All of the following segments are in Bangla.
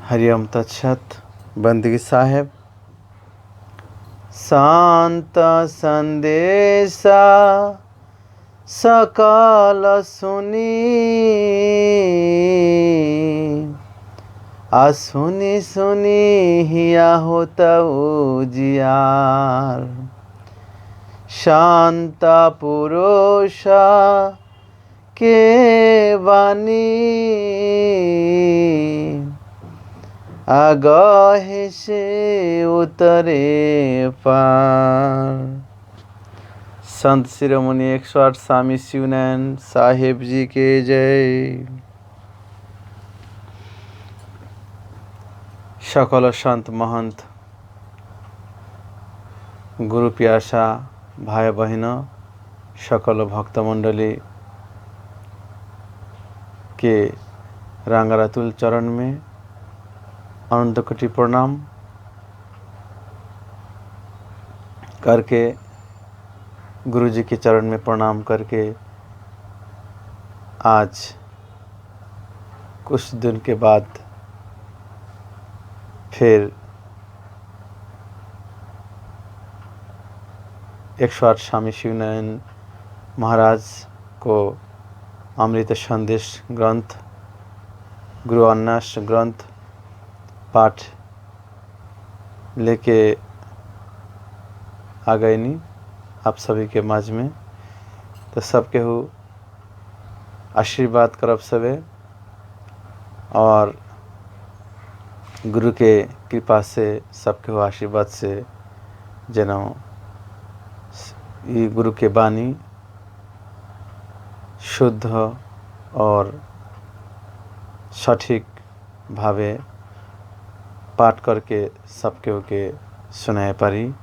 हरिओम तत्सत। बंदगी साहेब। शांत संदेशा सकाल सुनी सुनी सुनी हिया होता उजियार। शांत पुरुषा के वाणी आगाहे से उतरे पार। संत शिरोमणि 108 स्वामी शिवानंद साहेब जी के जय। सकल संत महंत गुरु प्यासा भाई बहन सकल भक्तमंडली के रांगारातुल चरण में अनंत कोटि प्रणाम करके गुरु जी के चरण में प्रणाम करके आज कुछ दिन के बाद फिर 108 स्वामी शिवानंद महाराज को अमृत संदेश ग्रंथ गुरु अन्नास ग्रंथ पाठ लेके आ गए नी आप सभी के माज में। तो सबके हो आशीर्वाद करब सबे और गुरु के कृपा से सबके हो आशीर्वाद से जेनो ये गुरु के बानी शुद्ध और सठिक भावे पाठ करके सबके के सुनाए पारी।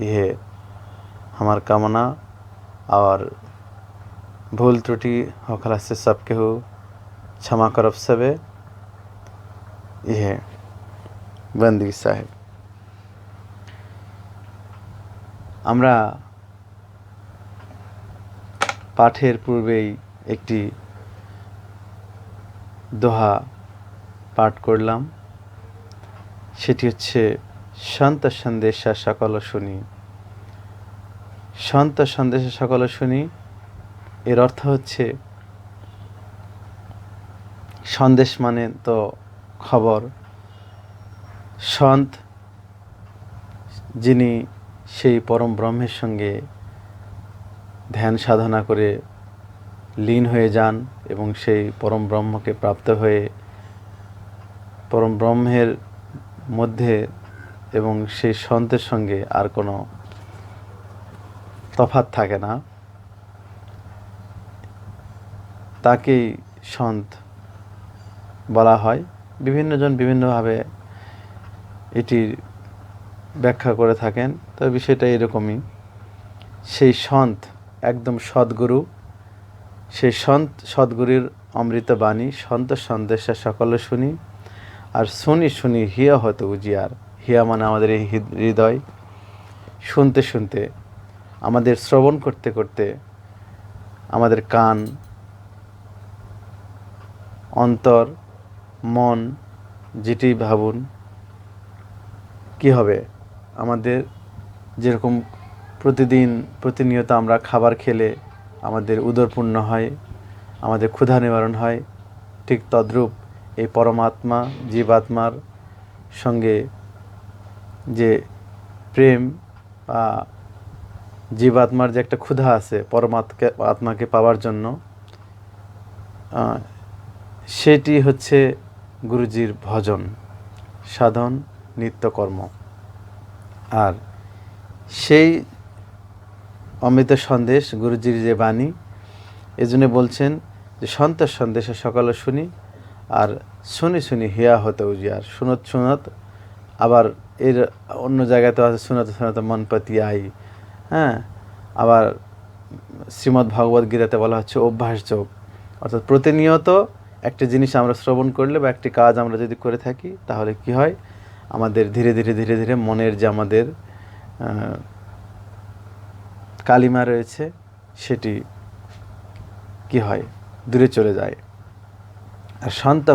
यह हमार कामना और भूल त्रुटि होखला से सबके हो क्षमा करब सबे। यह बंदगी साहेब। আমরা পাঠের পূর্বেই একটি দোহা পাঠ করলাম, সেটি হচ্ছে সন্ত সন্দেশা সকল শুনি। সন্ত সন্দেশা সকল শুনি এর অর্থ হচ্ছে সন্দেশ মানে তো খবর। সন্ত যিনি সেই পরম ব্রহ্মের সঙ্গে ধ্যান সাধনা করে লীন হয়ে যান এবং সেই পরম ব্রহ্মকে প্রাপ্ত হয়ে পরম ব্রহ্মের মধ্যে এবং সেই সন্তের সঙ্গে আর কোনো তফাৎ থাকে না, তাকেই সন্ত বলা হয়। বিভিন্নজন বিভিন্নভাবে এটির ব্যাখ্যা করে থাকেন, তবে বিষয়টা এরকমই। সেই সন্ত একদম সদ্গুরু, সেই সদ্গুরুর অমৃত বাণী সন্ত সন্দেশা সকলে শুনি। আর শুনি শুনি হিয়া হতে উজিয়ার। হিয়া মানে আমাদের এই হৃদয়। শুনতে শুনতে আমাদের শ্রবণ করতে করতে আমাদের কান, অন্তর, মন যেটি ভাবুন কি হবে। আমাদের যেরকম প্রতিনিয়ত আমরা খাবার খেলে আমাদের উদরপূর্ণ হয়, আমাদের ক্ষুধা নিবারণ হয়, ঠিক তদ্রূপ এই পরমাত্মা জীবাত্মার সঙ্গে যে প্রেম বা জীবাত্মার যে একটা ক্ষুধা আছে আত্মাকে পাওয়ার জন্য, সেটি হচ্ছে গুরুজির ভজন সাধন নিত্যকর্ম। আর সেই অমৃত সন্দেশ গুরুজির যে বাণী, এজন্য বলছেন যে সন্ত সন্দেশে সকালে শুনি আর শুনি শুনি হিয়া হতে উজিয়ার। শুনত শুনত, আবার এর অন্য জায়গাতে আছে শুনত শুনত মন পতি আই। হ্যাঁ, আবার শ্রীমদ্ ভগবদ গীতাতে বলা হচ্ছে অভ্যাস যোগ, অর্থাৎ প্রতিনিয়ত একটা জিনিস আমরা শ্রবণ করলে বা একটি কাজ আমরা যদি করে থাকি তাহলে কি হয়, আমাদের ধীরে ধীরে ধীরে ধীরে মনের যে আমাদের কালিমা রয়েছে সেটি কি হয়, দূরে চলে যায়। আর সন্ত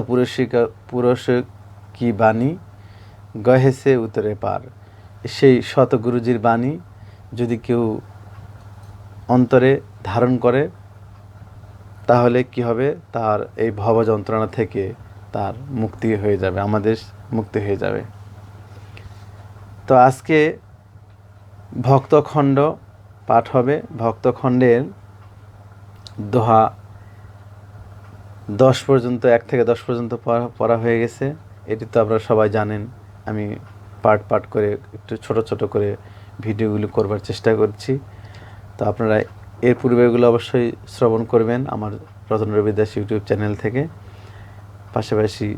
পুরুষ কি বাণী গহেছে উতরে পার। সেই শত গুরুজির বাণী যদি কেউ অন্তরে ধারণ করে তাহলে কি হবে, তার এই ভব যন্ত্রণা থেকে তার মুক্তি হয়ে যাবে, আমাদের মুক্তি হয়ে যাবে। তো আজকে ভক্তখণ্ড পাঠ হবে। ভক্তখণ্ডের দোহা 10 পর্যন্ত, 1 থেকে 10 পর্যন্ত পড়া হয়ে গেছে। এটি তো আপনারা সবাই জানেন। আমি পাঠ করে একটু ছোট ছোট করে ভিডিওগুলো করবার চেষ্টা করছি। তো আপনারা এর পূর্বে এগুলো অবশ্যই শ্রবণ করবেন আমার রতন রবি দাস ইউটিউব চ্যানেল থেকে। পাশাপাশি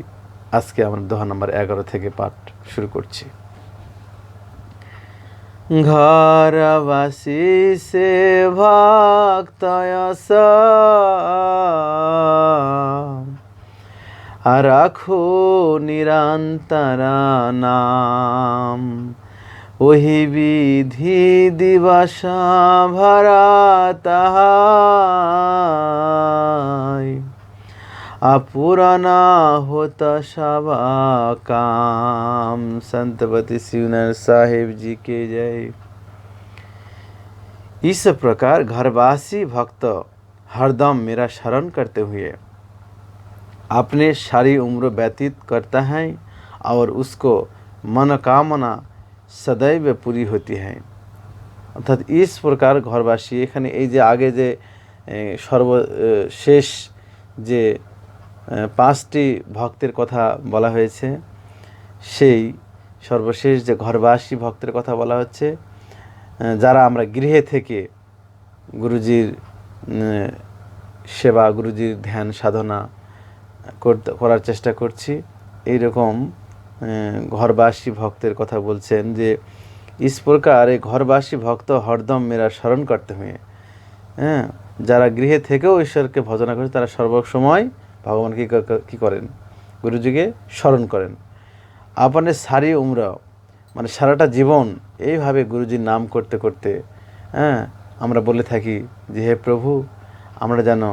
আজকে আমরা দোহা নাম্বার 11 থেকে পাঠ শুরু করছি। ঘরবাসী সে ভক্তয়স রাখো নিরন্তরা নাম, ওহি বিধি দিবস ভরা তাহাই, अपूरना होता सबा काम। संतपति शिवनर साहिब जी के जय। इस प्रकार घरवासी भक्त हरदम मेरा शरण करते हुए अपने सारी उम्र व्यतीत करता है और उसको मनोकामना सदैव पूरी होती है। अर्थात इस प्रकार घरवासी एखाने এই যে আগে যে সর্বশেষ যে 5টি ভক্তের কথা বলা হয়েছে, সেই সর্বশেষ যে ঘরবাসী ভক্তের কথা বলা হচ্ছে, যারা আমরা গৃহে থেকে গুরুজির সেবা, গুরুজির ধ্যান সাধনা করার চেষ্টা করছি, এই রকম ঘরবাসী ভক্তের কথা বলছেন যে इस प्रकार এই ঘরবাসী ভক্ত হরদম মেরা স্মরণ করতে हुए, যারা গৃহে থেকেও ঈশ্বরকে ভজনা করে তারা সর্বসময় ভগবানকে কী করেন, গুরুজিকে স্মরণ করেন। আপনি সারি উম্র মানে সারাটা জীবন এইভাবে গুরুজির নাম করতে করতে আমরা বলে থাকি যে হে প্রভু, আমরা যেন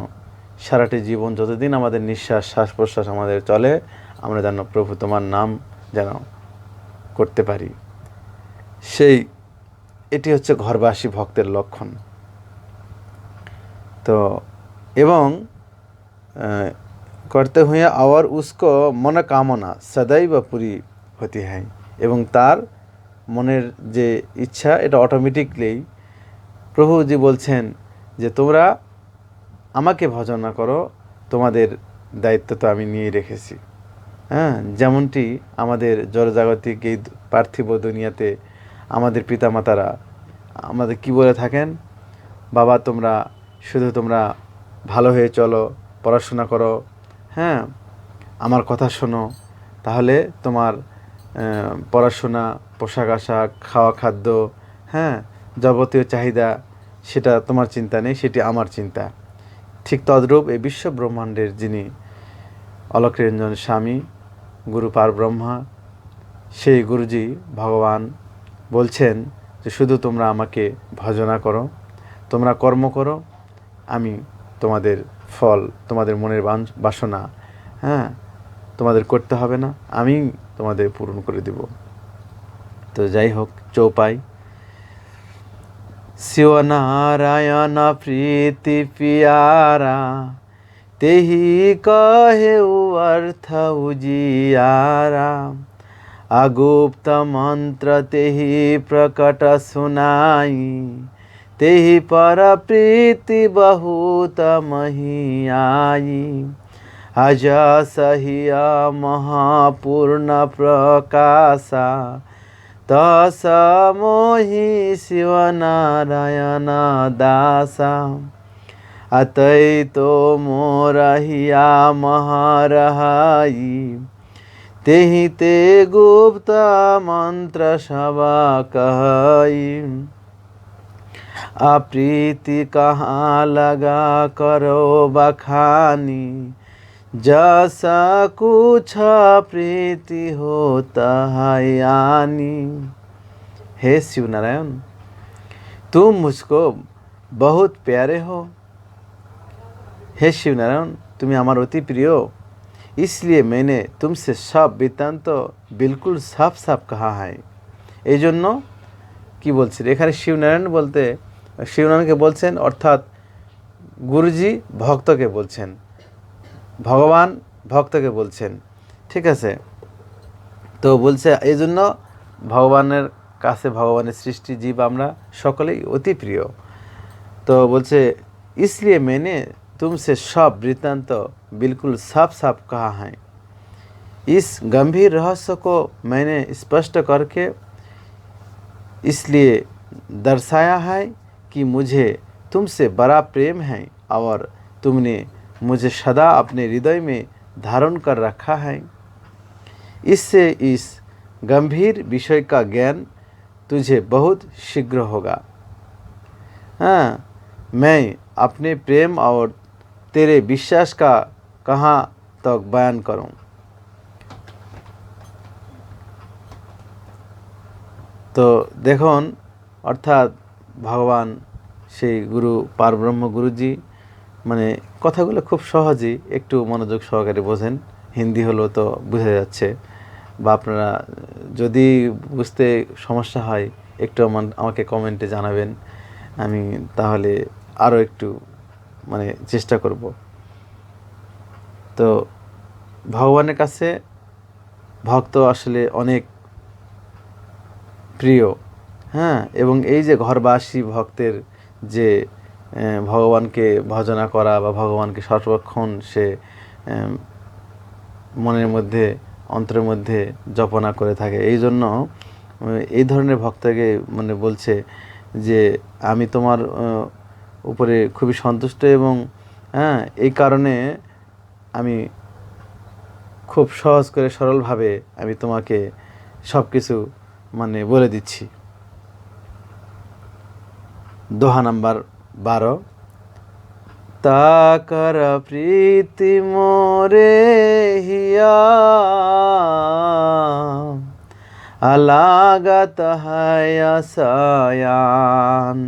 সারাটি জীবন যতদিন আমাদের নিঃশ্বাস শ্বাস প্রশ্বাস আমাদের চলে, আমরা যেন প্রভু তোমার নাম যেন করতে পারি। এটি হচ্ছে ঘরবাসী ভক্তের লক্ষণ। তো এবং करते हुए और उसको मनोकामना सदैव पूरी होती है, এবং তার মনের যে ইচ্ছা এটা অটোমেটিকলি প্রভুজি বলছেন যে তোমরা আমাকে ভজনা করো, তোমাদের দায়িত্ব তো আমি নিয়ে রেখেছি। যেমনটি আমাদের জড়জাগতিক এই পার্থিব দুনিয়াতে আমাদের পিতামাতারা আমাদের কি বলে থাকেন, বাবা তোমরা শুধু তোমরা ভালো হয়ে চলো, পড়াশোনা করো, আমার কথা শোনো, তাহলে তোমার পড়াশোনা, পোশাক আশাক, খাওয়া খাদ্য, যাবতীয় চাহিদা সেটা তোমার চিন্তা নেই, সেটি আমার চিন্তা। ঠিক তদ্রূপ এই বিশ্ব ব্রহ্মাণ্ডের যিনি অলক নিরঞ্জন স্বামী গুরু পারব্রহ্মা, সেই গুরুজি ভগবান বলছেন যে শুধু তোমরা আমাকে ভজনা করো, তোমরা কর্ম করো, আমি তোমাদের ফল, তোমাদের মনের বাসনা তোমাদের করতে হবে না, আমি তোমাদের পূরণ করে দেব। তো যাই হোক, চৌপাই शिव नारायण प्रीति प्यारा, तेहि कहे अर्थ उजियारा, अगुप्त मंत्र तेहि प्रकट सुनाई, तेहि पर प्रीति बहुत मही आई, अज सहिया महापूर्ण प्रकाशा, तस मोहि शिव नारायण दासा, अतै तो मोरहिया महरहाई, तेहि ते गुप्त मंत्र सब कहई, अप्रीति कहाँ लगा करो बखानी, जैसा कुछ प्रीति होता है यानी। हे शिव नारायण, तुम मुझको बहुत प्यारे हो। हे शिव नारायण, तुम्हें আমার অতি প্রিয়। इसलिए मैंने तुमसे सब বৃত্তান্ত बिल्कुल साफ साफ कहा है। এই জন্য কি বলছেন এখানে শিবনারায়ণ বলতে শিবনারায়ণকে বলছেন, অর্থাৎ গুরুজি ভক্তকে বলছেন, ভগবান ভক্তকে বলছেন। ঠিক আছে, তো বলছে এই জন্য ভগবানের কাছে, ভগবানের সৃষ্টি জীব আমরা সকলেই অতি প্রিয়। তো বলছে इसलिए मैंने तुमसे सब वृत्तांत बिल्कुल साफ साफ कहा है। इस गंभीर रहस्य को मैंने स्पष्ट करके इसलिए दर्शाया है कि मुझे तुमसे बड़ा प्रेम है और तुमने मुझे सदा अपने हृदय में धारण कर रखा है। इससे इस गंभीर विषय का ज्ञान तुझे बहुत शीघ्र होगा। हाँ, मैं अपने प्रेम और तेरे विश्वास का कहाँ तक बयान करूं। তো দেখুন, অর্থাৎ ভগবান সেই গুরু পারব্রহ্ম গুরুজি মানে কথাগুলো খুব সহজেই একটু মনোযোগ সহকারে বোঝেন। হিন্দি হলো তো বোঝা যাচ্ছে, বা আপনারা যদি বুঝতে সমস্যা হয় একটু আমাকে কমেন্টে জানাবেন, আমি তাহলে আরও একটু মানে চেষ্টা করব। তো ভগবানের কাছে ভক্ত আসলে অনেক প্রিয়। হ্যাঁ, এবং এই যে ঘরবাসী ভক্তের যে ভগবানকে ভজনা করা বা ভগবানকে সর্বক্ষণ সে মনের মধ্যে অন্তরের মধ্যে জপনা করে থাকে, এই জন্য এই ধরনের ভক্তকে মানে বলছে যে আমি তোমার উপরে খুবই সন্তুষ্ট, এবং হ্যাঁ এই কারণে আমি খুব সহজ করে সরলভাবে আমি তোমাকে সব কিছু মানে বলে দিচ্ছি। দোহা নাম্বার 12। তাকর প্রীতি মোরে হিয়া আলাগত হয় আসায়ান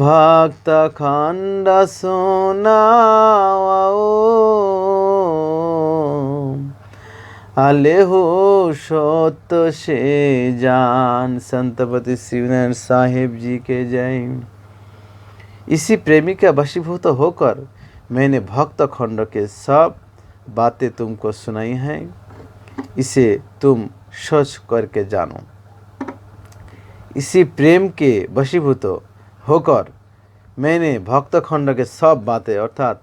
ভক্ত খণ্ড শোনাও আলেহো সত্য से जान। संतपति शिवनारायण साहिब जी के जय। इसी प्रेमी का वशीभूत होकर मैंने भक्त खंड के सब बातें तुमको सुनाई हैं, इसे तुम सोच करके जानो। इसी प्रेम के वशीभूत होकर मैंने भक्त खंड के सब बातें, अर्थात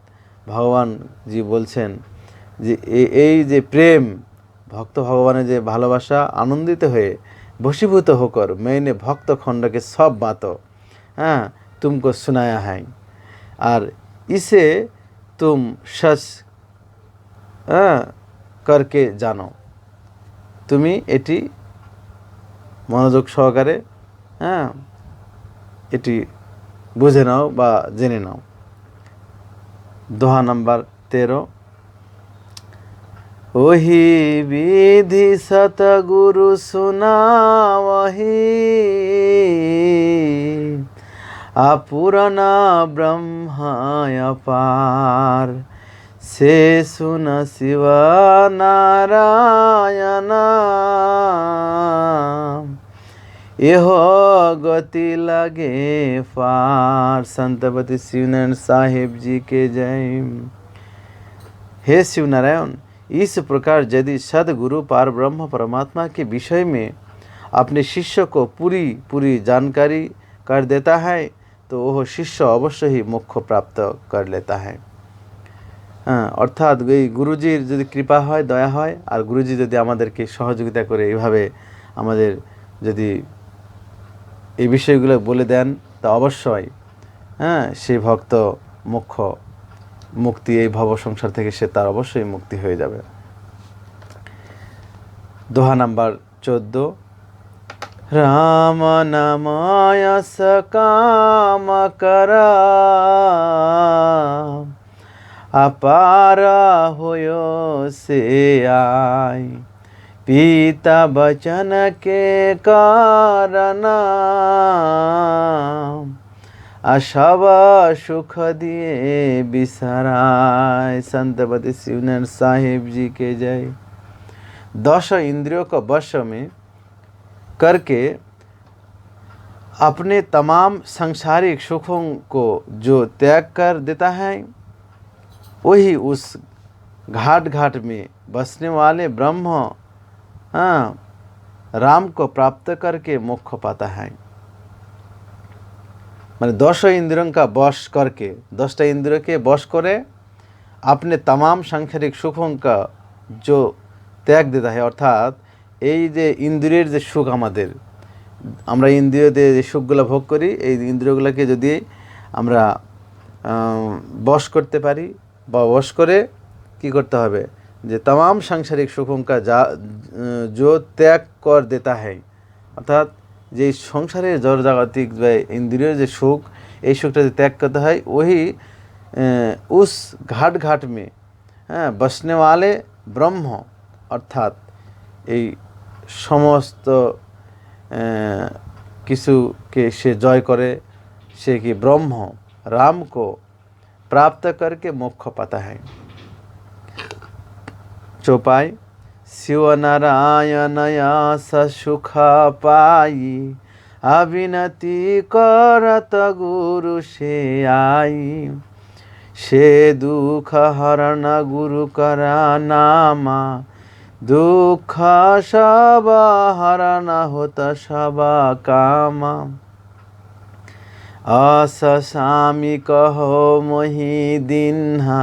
भगवान जी बोलছেন যে এই যে প্রেম, ভক্ত ভগবানের যে ভালোবাসা আনন্দিত হয়ে বশীভূত হোকর मैंने भक्त खंड के सब बातों हाँ तुमको सुनाया है, और इसे तुम सच करके जानो। তুমি এটি মনোযোগ সহকারে এটি বুঝে নাও বা জেনে নাও। দোহা নাম্বার 13। ওহি বিধি সতগুরু সুনাওহি अपूर्णा ब्रह्माय पार से सुन शिव नारायण यह गति लगे पार। संतपति शिवनारायण साहिब जी के जय। हे शिवनारायण, इस प्रकार यदि सदगुरु पार ब्रह्म परमात्मा के विषय में अपने शिष्य को पूरी पूरी जानकारी कर देता है तो वह शिष्य अवश्य ही मोक्ष प्राप्त कर लेता है। অর্থাৎ এই গুরুজির যদি কৃপা হয়, দয়া হয়, আর গুরুজি যদি আমাদেরকে সহযোগিতা করে এইভাবে আমাদের যদি এই বিষয়গুলো বলে দেন তা অবশ্যই সেই ভক্ত মোক্ষ মুক্তি, এই ভব সংসার থেকে সে তার অবশ্যই মুক্তি হয়ে যাবে। দোহা নাম্বার 14। राम नामाय सकाम करा अपार होयो से आय पिता वचन के कारण आशावा सुख दिए बिसराए। संतपति शिवनारायण साहिब जी के जय। 10 इंद्रियों को वश में करके अपने तमाम सांसारिक सुखों को जो त्याग कर देता है, वही उस घाट घाट में बसने वाले ब्रह्म राम को प्राप्त करके मोक्ष पाता है। মানে 10 इंद्रियों का वश करके, 10টা इंद्रियों के वश करे अपने तमाम सांसारिक सुखों का जो त्याग देता है, अर्थात এই যে ইন্দ্রিয়ের যে সুখ, আমাদের আমরা ইন্দ্রিয়তে যে সুখগুলো ভোগ করি, এই ইন্দ্রিয়গুলোকে যদি আমরা বশ করতে পারি বা বশ করে কি করতে হবে, যে तमाम सांसारिक सुखों का जो त्याग कर देता है, অর্থাৎ যে সংসারের জড়জাগতিক যে ইন্দ্রিয়ের যে সুখ, এই সুখটা যে ত্যাগ করতে হয়, वही उस घाट घाट में बसने वाले ब्रह्म, अर्थात এই সমস্ত কিছুকে সে জয় করে, সে কি ब्रह्म राम को प्राप्त करके मोक्ष पाता है। चौपाई। शिव नारायण यश सुख पाई, अविनति करत गुरु से आई। से दुख हरण गुरु करा नामा, दुख सब हरण होत सब कामा। अस स्वामी कहो मोहि दिन्हा,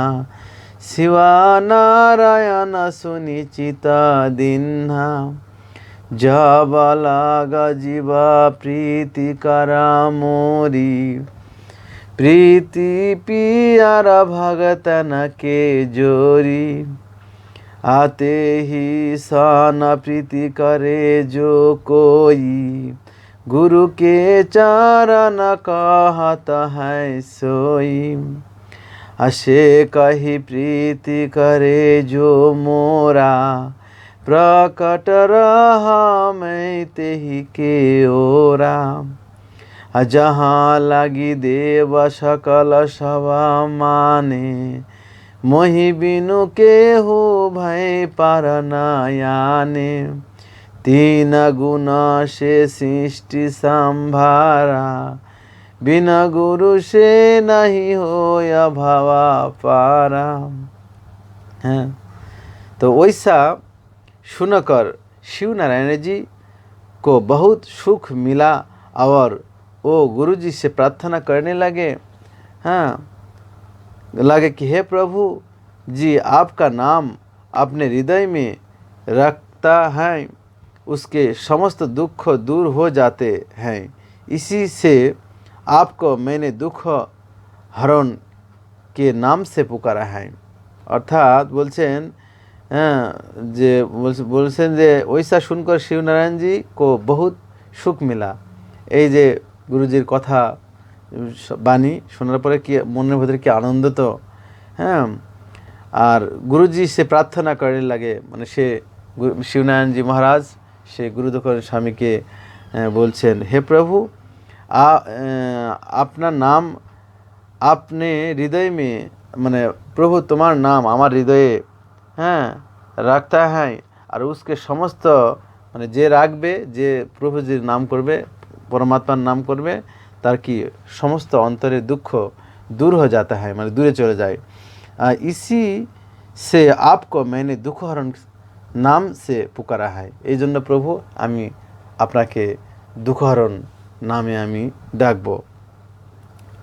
शिवा नारायण सुनिचित दिन्हा। जब लाग जीवा प्रीति करा मोरी, प्रीति पियर भगतन के जोरी। आते ही सन प्रीति करे जो कोई, गुरु के चरण कहत है सोई। असे कही प्रीति करे जो मोरा, प्रकट रहा मैं तेहि के ओरा। जहाँ लगी देव सकल सवा माने, मोहि बिनु के हो भय पार न आने। 3 गुण से सृष्टि संभारा, बिना गुरु से नहीं हो या भावा पारा। हैं तो वैसा सुनकर शिव नारायण जी को बहुत सुख मिला और वो गुरु जी से प्रार्थना करने लगे। हाँ, लगे कि हे प्रभु जी, आपका नाम अपने हृदय में रखता है, उसके समस्त दुख दूर हो जाते हैं। इसी से आपको मैंने दुख हरण के नाम से पुकारा है। अर्थात बोलছেন যে বলছেন যে ওইসা শুনकर शिव नारायण जी को बहुत सुख मिला। এই যে গুরুজির কথা বাণী শোনার পরে কি মনের ভিতরে কি আনন্দ, তো হ্যাঁ। আর গুরুজি সে প্রার্থনা করতে লাগে, মানে সে शिवनारायण जी महाराज সে গুরুদক্ষিণ স্বামীকে বলছেন, হে প্রভু, আপনার নাম अपने हृदय में, মানে প্রভু তোমার নাম আমার হৃদয়ে রাখতা है, আর उसके সমস্ত মানে যে রাখবে, যে প্রভুজির নাম করবে, परमात्मा नाम करबे, तार की समस्त अंतरे दुख दूर हो जाता है, मतलब दूरे चले जाए। इसी से आपको मैंने दुख हरण नाम से पुकारा है। এই জন্য প্রভু আমি আপনাকে দুঃখ হরণ নামে আমি ডাকবো।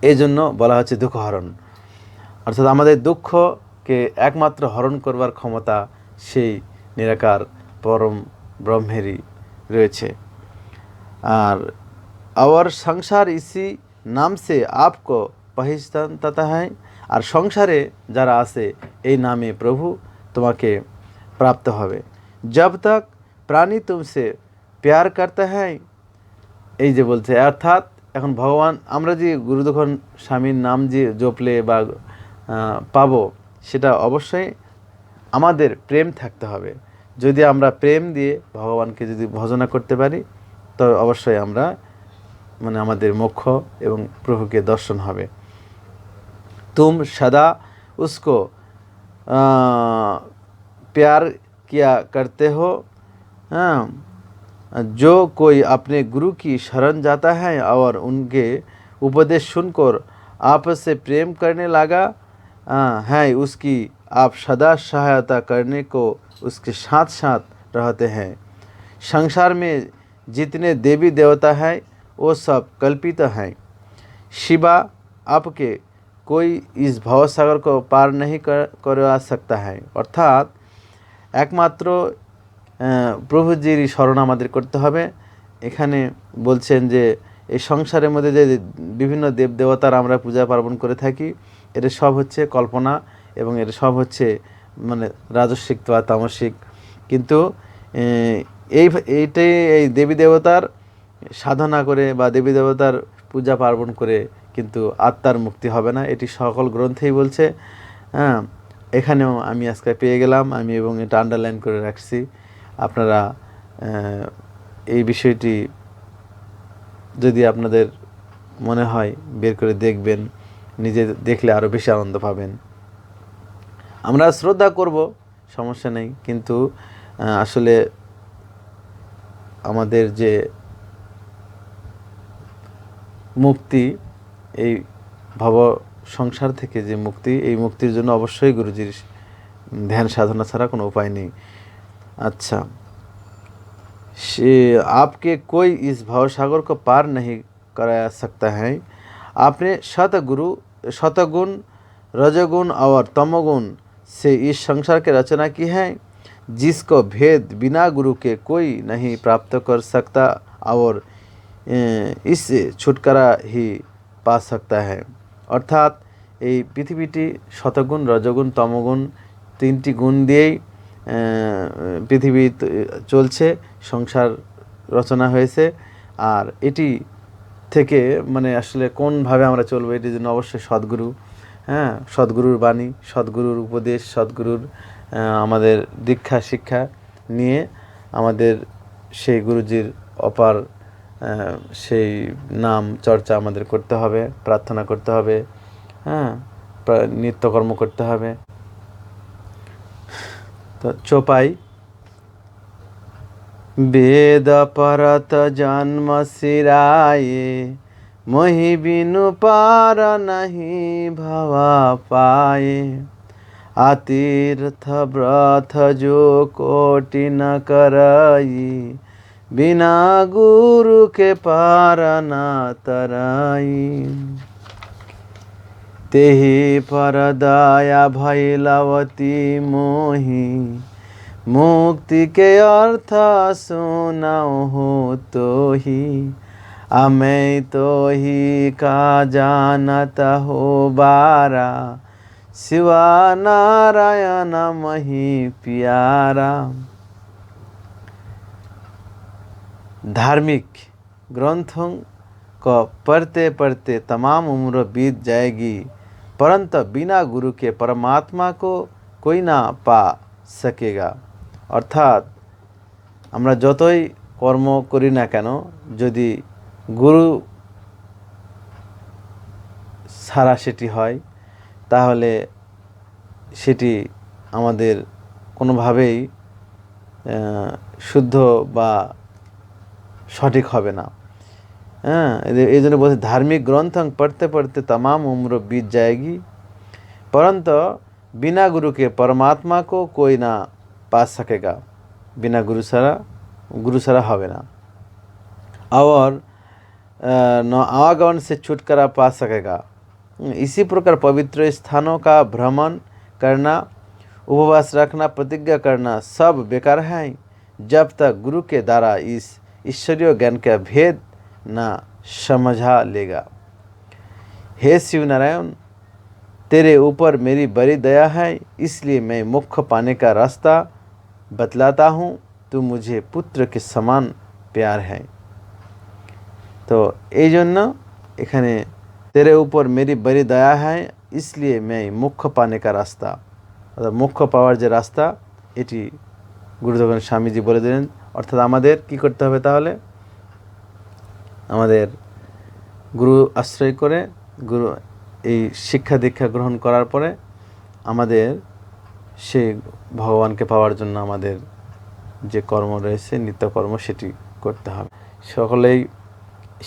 এই জন্য বলা হচ্ছে দুঃখ হরণ, অর্থাৎ আমাদের দুঃখকে একমাত্র হরণ করবার ক্ষমতা সেই নিরাকার পরম ব্রহ্মেরই রয়েছে। और संसार इसी नाम से आपको पहचानता है, और संसारे যারা আছে এই নামে प्रभु তোমাকে प्राप्त হবে। जब तक प्राणी तुमसे प्यार करता है, এই যে বলছে, অর্থাৎ এখন ভগবান আমরা যে গুরুদক্ষিণ স্বামীর নাম যে জপলে বা পাবো, সেটা অবশ্যই আমাদের প্রেম থাকতে হবে। যদি আমরা প্রেম দিয়ে ভগবানকে যদি ভজনা করতে পারি, তো অবশ্যই আমরা মানে আমাদের মোক্ষ এবং প্রভুকে দর্শন হবে। तुम सदा उसको प्यार किया करते हो। हाँ, जो कोई अपने गुरु की शरण जाता है और उनके उपदेश सुनकर आपस से प्रेम करने लगा है, उसकी आप सदा सहायता करने को उसके साथ साथ रहते हैं। संसार में जितने देवी देवता हैं वो सब कल्पित हैं। शिवा आपके कोई इस भवसागर को पार नहीं करवा सकता है। अर्थात একমাত্র প্রভুজিরই শরণ আমাদের করতে হবে। এখানে বলছেন যে এই সংসারের মধ্যে যে বিভিন্ন দেবদেবতার আমরা পূজা পার্বণ করে থাকি, এর সব হচ্ছে কল্পনা এবং এর সব হচ্ছে মানে রাজস্বিক বা তামসিক। কিন্তু এইটাই এই দেবী দেবতার সাধনা করে বা দেবী দেবতার পূজা পার্বণ করে কিন্তু আত্মার মুক্তি হবে না, এটি সকল গ্রন্থেই বলছে। হ্যাঁ, এখানেও আমি আজকে পেয়ে গেলাম, আমি এবং এটা আন্ডারলাইন করে রাখছি। আপনারা এই বিষয়টি যদি আপনাদের মনে হয় বের করে দেখবেন, নিজে দেখলে আরও বেশি আনন্দ পাবেন। আমরা শ্রদ্ধা করব, সমস্যা নেই, কিন্তু আসলে আমাদের যে মুক্তি, এই ভব সংসার থেকে যে মুক্তি, এই মুক্তির জন্য অবশ্যই গুরুজির ধ্যান সাধনা ছাড়া কোনো উপায় নেই। अच्छा, आपके कोई इस भवसागर को पार नहीं करा सकता है। आपने शतगुण रजोगुण और तमोगुण से इस संसार की रचना की है, जिसको भेद बिना गुरु के कोई नहीं प्राप्त कर सकता और इससे छुटकारा ही पा सकता है। अर्थात এই পৃথিবীটি শতগুণ রজগুণ তমগুণ তিনটি গুণ দিয়েই পৃথিবী চলছে, সংসার রচনা হয়েছে। আর এটি থেকে মানে আসলে কোনভাবে আমরা চলবো, এটির জন্য অবশ্যই সদ্গুরু, সদ্গুরুর বাণী, সদ্গুরুর উপদেশ, সদ্গুরুর আমাদের দীক্ষা শিক্ষা নিয়ে আমাদের সেই গুরুজির অপার সেই নাম চর্চা আমাদের করতে হবে, প্রার্থনা করতে হবে, নিত্যকর্ম করতে হবে। তো চোপাই বেদ পরত জন্ম সিরায়ে মোহি বিনু পার নাহি ভবা পায়ে আতীর্থ ব্রথ जो कोटि न करई बिना गुरु के पार ना तरई तेहि पर दया भैलवती मोहि मुक्ति के अर्थ सुनाओ हो तो ही मैं तो ही का जानता हो बारा शिवा नारायण मही प्यारा। धार्मिक ग्रंथों को पढ़ते पढ़ते तमाम उम्र बीत जाएगी, परंतु बिना गुरु के परमात्मा को कोई ना पा सकेगा। अर्थात আমরা যতই কর্ম করি না কেন, যদি গুরু ছাড়া সেটি হয়, তাহলে সেটি আমাদের কোনোভাবেই শুদ্ধ বা সঠিক হবে না। এই জন্য বলছে धार्मिक ग्रंथ पढ़ते पढ़ते तमाम उम्र बीत जाएगी, परंतु बिना गुरु के परमात्मा को कोई ना पा सकेगा। बिना गुरु सारा হবে না। और न आवागमन से छुटकारा पा सकेगा। इसी प्रकार पवित्र स्थानों का भ्रमण करना, उपवास रखना, प्रतिज्ञा करना सब बेकार है, जब तक गुरु के द्वारा इस ईश्वरीय ज्ञान का भेद ना समझा लेगा। हे शिव नारायण, तेरे ऊपर मेरी बड़ी दया है, इसलिए मैं मोक्ष पाने का रास्ता बतलाता हूँ। तू मुझे पुत्र के समान प्यार है। तो এই জন্য এখানে तेरे ऊपर मेरी बड़ी दया है, इसलिए मैं मोक्ष पाने का रास्ता, অর্থাৎ মোক্ষ পাওয়ার যে রাস্তা, এটি গুরুদেব স্বামীজি বলে দিলেন। অর্থাৎ আমাদের কি করতে হবে? তাহলে আমাদের গুরু আশ্রয় করে গুরু এই শিক্ষা দীক্ষা গ্রহণ করার পরে আমাদের সেই ভগবানকে পাওয়ার জন্য আমাদের যে কর্ম রয়েছে নিত্যকর্ম সেটি করতে হবে। সকলেই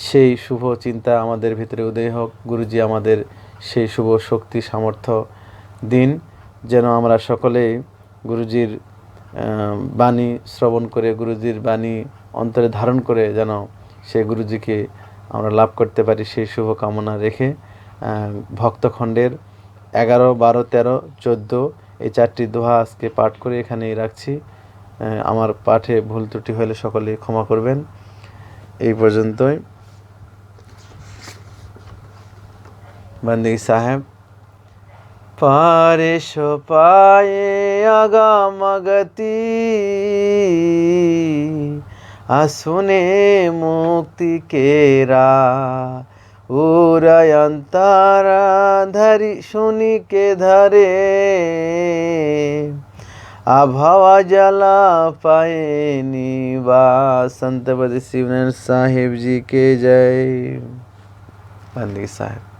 সেই শুভ চিন্তা আমাদের ভিতরে উদয় হোক। গুরুজি আমাদের সেই শুভ শক্তি সামর্থ্য দিন, যেন আমরা সকলেই গুরুজির বাণী শ্রবণ করে, গুরুজির বাণী অন্তরে ধারণ করে যেন সেই গুরুজিকে আমরা লাভ করতে পারি, সেই শুভ কামনা রেখে ভক্তখণ্ডের 11, 12, 13, 14 এই 4টি দোহা আজকে পাঠ করে এখানেই রাখছি। আমার পাঠে ভুল ত্রুটি হলে সকলে ক্ষমা করবেন। এই পর্যন্তই। বন্দী সাহেব পারেশ পায়ে আগামগতি আসুনে মুক্তি কেরা উরয়ন্তরা ধরি শুনি के धरे आभावा जला पाए निवास। संत बद शिवनारायण साहिब जी के जय। बंदी साहब।